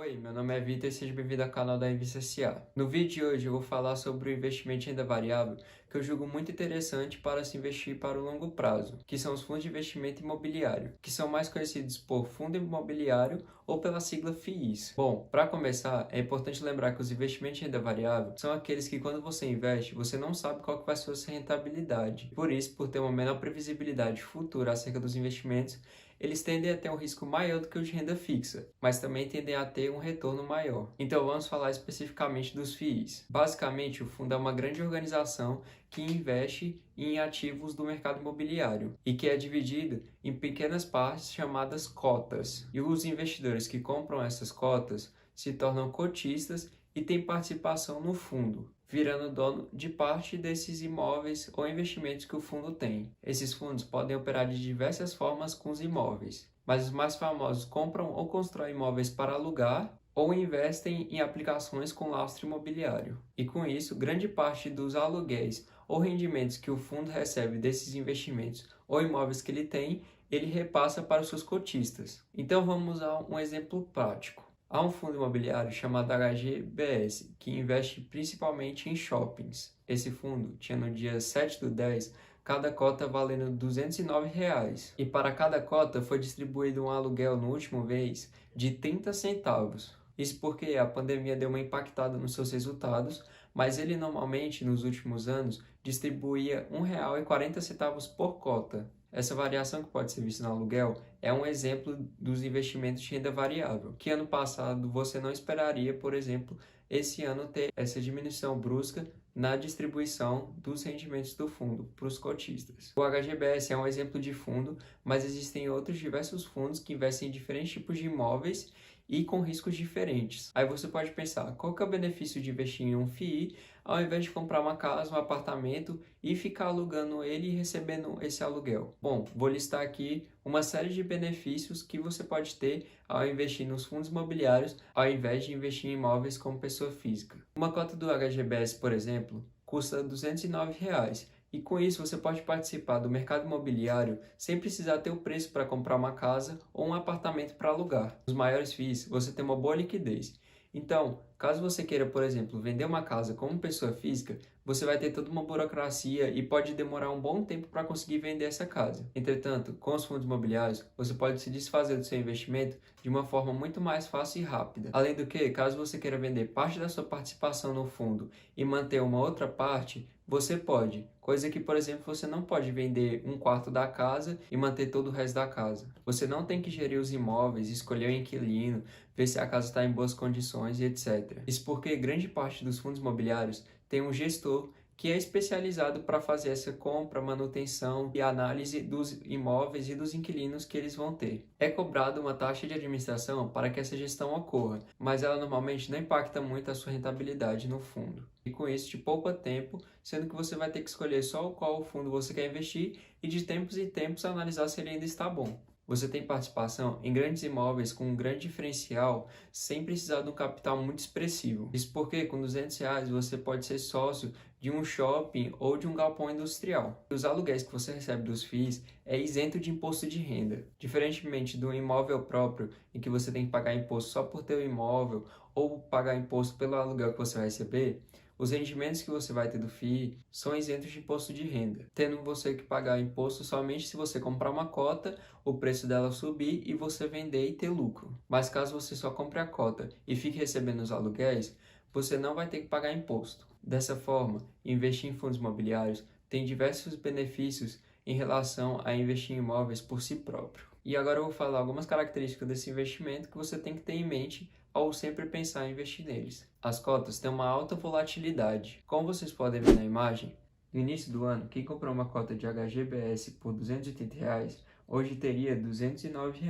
Oi, meu nome é Vitor e seja bem-vindo ao canal da Invista SA. No vídeo de hoje eu vou falar sobre o investimento em renda variável, que eu julgo muito interessante para se investir para o longo prazo, que são os fundos de investimento imobiliário, que são mais conhecidos por fundo imobiliário ou pela sigla FIIs. Bom, para começar, é importante lembrar que os investimentos em renda variável são aqueles que quando você investe, você não sabe qual que vai ser a sua rentabilidade. Por isso, por ter uma menor previsibilidade futura acerca dos investimentos, eles tendem a ter um risco maior do que os de renda fixa, mas também tendem a ter um retorno maior. Então vamos falar especificamente dos FIIs. Basicamente, o fundo é uma grande organização que investe em ativos do mercado imobiliário e que é dividido em pequenas partes chamadas cotas. E os investidores que compram essas cotas se tornam cotistas e têm participação no fundo, virando dono de parte desses imóveis ou investimentos que o fundo tem. Esses fundos podem operar de diversas formas com os imóveis, mas os mais famosos compram ou constroem imóveis para alugar ou investem em aplicações com lastro imobiliário. E com isso, grande parte dos aluguéis ou rendimentos que o fundo recebe desses investimentos ou imóveis que ele tem, ele repassa para os seus cotistas. Então vamos a um exemplo prático. Há um fundo imobiliário chamado HGBS, que investe principalmente em shoppings. Esse fundo tinha no dia 7/10 cada cota valendo R$ 209. E para cada cota foi distribuído um aluguel no último mês de 30 centavos. Isso porque a pandemia deu uma impactada nos seus resultados, mas ele normalmente, nos últimos anos, distribuía R$ 1,40 por cota. Essa variação que pode ser vista no aluguel é um exemplo dos investimentos de renda variável, que ano passado você não esperaria, por exemplo, esse ano ter essa diminuição brusca na distribuição dos rendimentos do fundo para os cotistas. O HGBS é um exemplo de fundo, mas existem outros diversos fundos que investem em diferentes tipos de imóveis e com riscos diferentes. Aí você pode pensar, qual que é o benefício de investir em um FII ao invés de comprar uma casa, um apartamento e ficar alugando ele e recebendo esse aluguel? Bom, vou listar aqui uma série de benefícios que você pode ter ao investir nos fundos imobiliários ao invés de investir em imóveis como pessoa física. Uma cota do HGBS, por exemplo, custa R$ 209. E com isso você pode participar do mercado imobiliário sem precisar ter o preço para comprar uma casa ou um apartamento para alugar. Os maiores FIIs você tem uma boa liquidez. Então, caso você queira, por exemplo, vender uma casa como pessoa física, você vai ter toda uma burocracia e pode demorar um bom tempo para conseguir vender essa casa. Entretanto, com os fundos imobiliários, você pode se desfazer do seu investimento de uma forma muito mais fácil e rápida. Além do que, caso você queira vender parte da sua participação no fundo e manter uma outra parte, você pode, coisa que, por exemplo, você não pode vender um quarto da casa e manter todo o resto da casa. Você não tem que gerir os imóveis, escolher o inquilino, ver se a casa está em boas condições e etc. Isso porque grande parte dos fundos imobiliários tem um gestor que é especializado para fazer essa compra, manutenção e análise dos imóveis e dos inquilinos que eles vão ter. É cobrada uma taxa de administração para que essa gestão ocorra, mas ela normalmente não impacta muito a sua rentabilidade no fundo. E com isso te poupa tempo, sendo que você vai ter que escolher só qual fundo você quer investir e de tempos em tempos analisar se ele ainda está bom. Você tem participação em grandes imóveis com um grande diferencial sem precisar de um capital muito expressivo. Isso porque com R$ 200 você pode ser sócio de um shopping ou de um galpão industrial. Os aluguéis que você recebe dos FIIs é isento de imposto de renda. Diferentemente do imóvel próprio, em que você tem que pagar imposto só por ter o imóvel ou pagar imposto pelo aluguel que você vai receber, os rendimentos que você vai ter do FII são isentos de imposto de renda, tendo você que pagar imposto somente se você comprar uma cota, o preço dela subir e você vender e ter lucro. Mas caso você só compre a cota e fique recebendo os aluguéis, você não vai ter que pagar imposto. Dessa forma, investir em fundos imobiliários tem diversos benefícios em relação a investir em imóveis por si próprio. E agora eu vou falar algumas características desse investimento que você tem que ter em mente ao sempre pensar em investir neles. As cotas têm uma alta volatilidade. Como vocês podem ver na imagem, no início do ano, quem comprou uma cota de HGBS por R$ 280, hoje teria R$ 209.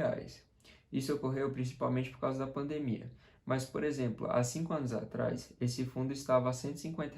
Isso ocorreu principalmente por causa da pandemia. Mas, por exemplo, há 5 anos atrás, esse fundo estava a R$ 150.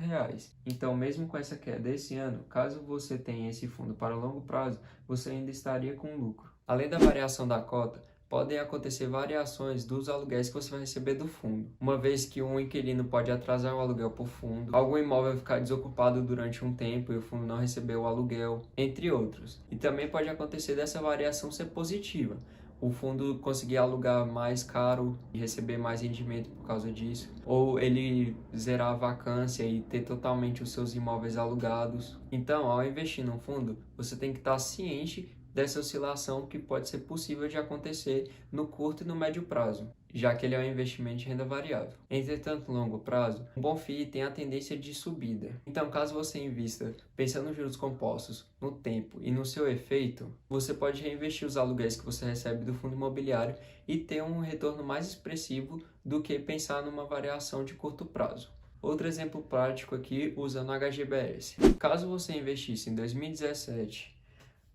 Então, mesmo com essa queda esse ano, caso você tenha esse fundo para longo prazo, você ainda estaria com lucro. Além da variação da cota, podem acontecer variações dos aluguéis que você vai receber do fundo. Uma vez que um inquilino pode atrasar o aluguel por fundo, algum imóvel ficar desocupado durante um tempo e o fundo não receber o aluguel, entre outros. E também pode acontecer dessa variação ser positiva, o fundo conseguir alugar mais caro e receber mais rendimento por causa disso, ou ele zerar a vacância e ter totalmente os seus imóveis alugados. Então, ao investir num fundo, você tem que estar ciente dessa oscilação que pode ser possível de acontecer no curto e no médio prazo, já que ele é um investimento de renda variável. Entretanto, no longo prazo, um bom FII tem a tendência de subida. Então, caso você invista pensando nos juros compostos, no tempo e no seu efeito, você pode reinvestir os aluguéis que você recebe do fundo imobiliário e ter um retorno mais expressivo do que pensar numa variação de curto prazo. Outro exemplo prático aqui usando o HGBS. Caso você investisse em 2017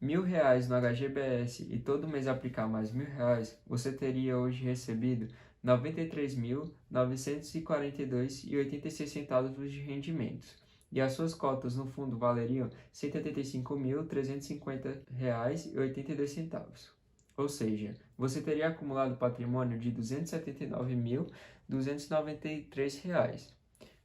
R$ 1.000 no HGBS e todo mês aplicar mais R$ 1.000, você teria hoje recebido R$ 93.942,86 de rendimentos. E as suas cotas no fundo valeriam R$ 185.350,82. Ou seja, você teria acumulado patrimônio de R$ 279.293.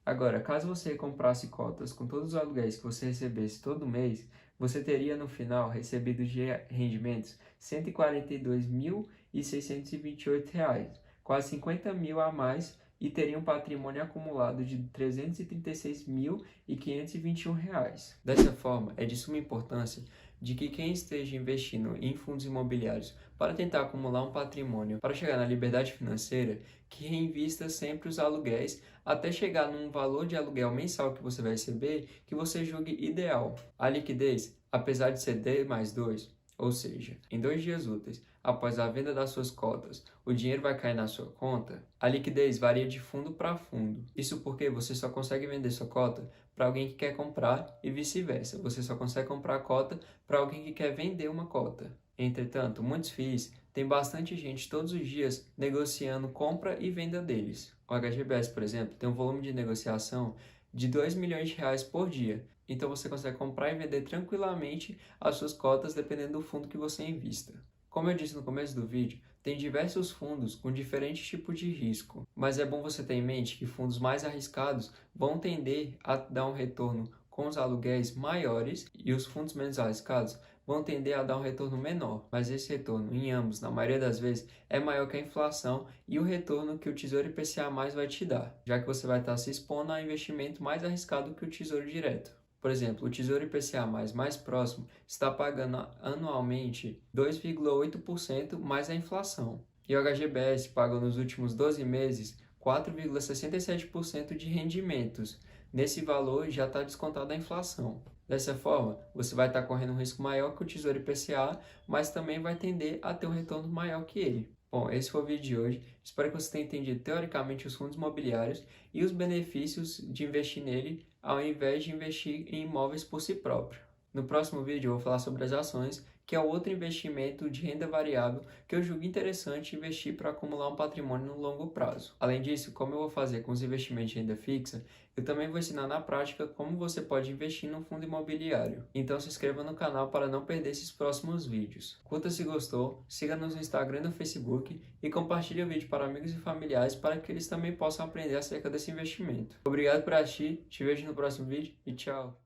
Agora, caso você comprasse cotas com todos os aluguéis que você recebesse todo mês, você teria no final recebido de rendimentos R$ 142.628, quase R$ 50.000 a mais, e teria um patrimônio acumulado de R$ 336.521. Dessa forma, é de suma importância de que quem esteja investindo em fundos imobiliários para tentar acumular um patrimônio para chegar na liberdade financeira, que reinvista sempre os aluguéis até chegar num valor de aluguel mensal que você vai receber que você julgue ideal. A liquidez, apesar de ser D+2, ou seja, em 2 dias úteis após a venda das suas cotas, o dinheiro vai cair na sua conta, a liquidez varia de fundo para fundo. Isso porque você só consegue vender sua cota para alguém que quer comprar e vice-versa. Você só consegue comprar a cota para alguém que quer vender uma cota. Entretanto, muitos FIIs têm bastante gente todos os dias negociando compra e venda deles. O HGBS, por exemplo, tem um volume de negociação de R$ 2 milhões por dia. Então você consegue comprar e vender tranquilamente as suas cotas dependendo do fundo que você invista. Como eu disse no começo do vídeo, tem diversos fundos com diferentes tipos de risco, mas é bom você ter em mente que fundos mais arriscados vão tender a dar um retorno com os aluguéis maiores e os fundos menos arriscados vão tender a dar um retorno menor, mas esse retorno em ambos, na maioria das vezes, é maior que a inflação e o retorno que o Tesouro IPCA+ vai te dar, já que você vai estar se expondo a investimento mais arriscado que o Tesouro Direto. Por exemplo, o Tesouro IPCA+ mais próximo está pagando anualmente 2,8% mais a inflação. E o HGBS paga nos últimos 12 meses 4,67% de rendimentos. Nesse valor já está descontada a inflação. Dessa forma, você vai estar correndo um risco maior que o Tesouro IPCA, mas também vai tender a ter um retorno maior que ele. Bom, esse foi o vídeo de hoje. Espero que você tenha entendido teoricamente os fundos imobiliários e os benefícios de investir nele ao invés de investir em imóveis por si próprio. No próximo vídeo eu vou falar sobre as ações, que é outro investimento de renda variável que eu julgo interessante investir para acumular um patrimônio no longo prazo. Além disso, como eu vou fazer com os investimentos de renda fixa, eu também vou ensinar na prática como você pode investir no fundo imobiliário. Então se inscreva no canal para não perder esses próximos vídeos. Curta se gostou, siga-nos no Instagram e no Facebook e compartilhe o vídeo para amigos e familiares para que eles também possam aprender acerca desse investimento. Obrigado por assistir, te vejo no próximo vídeo e tchau!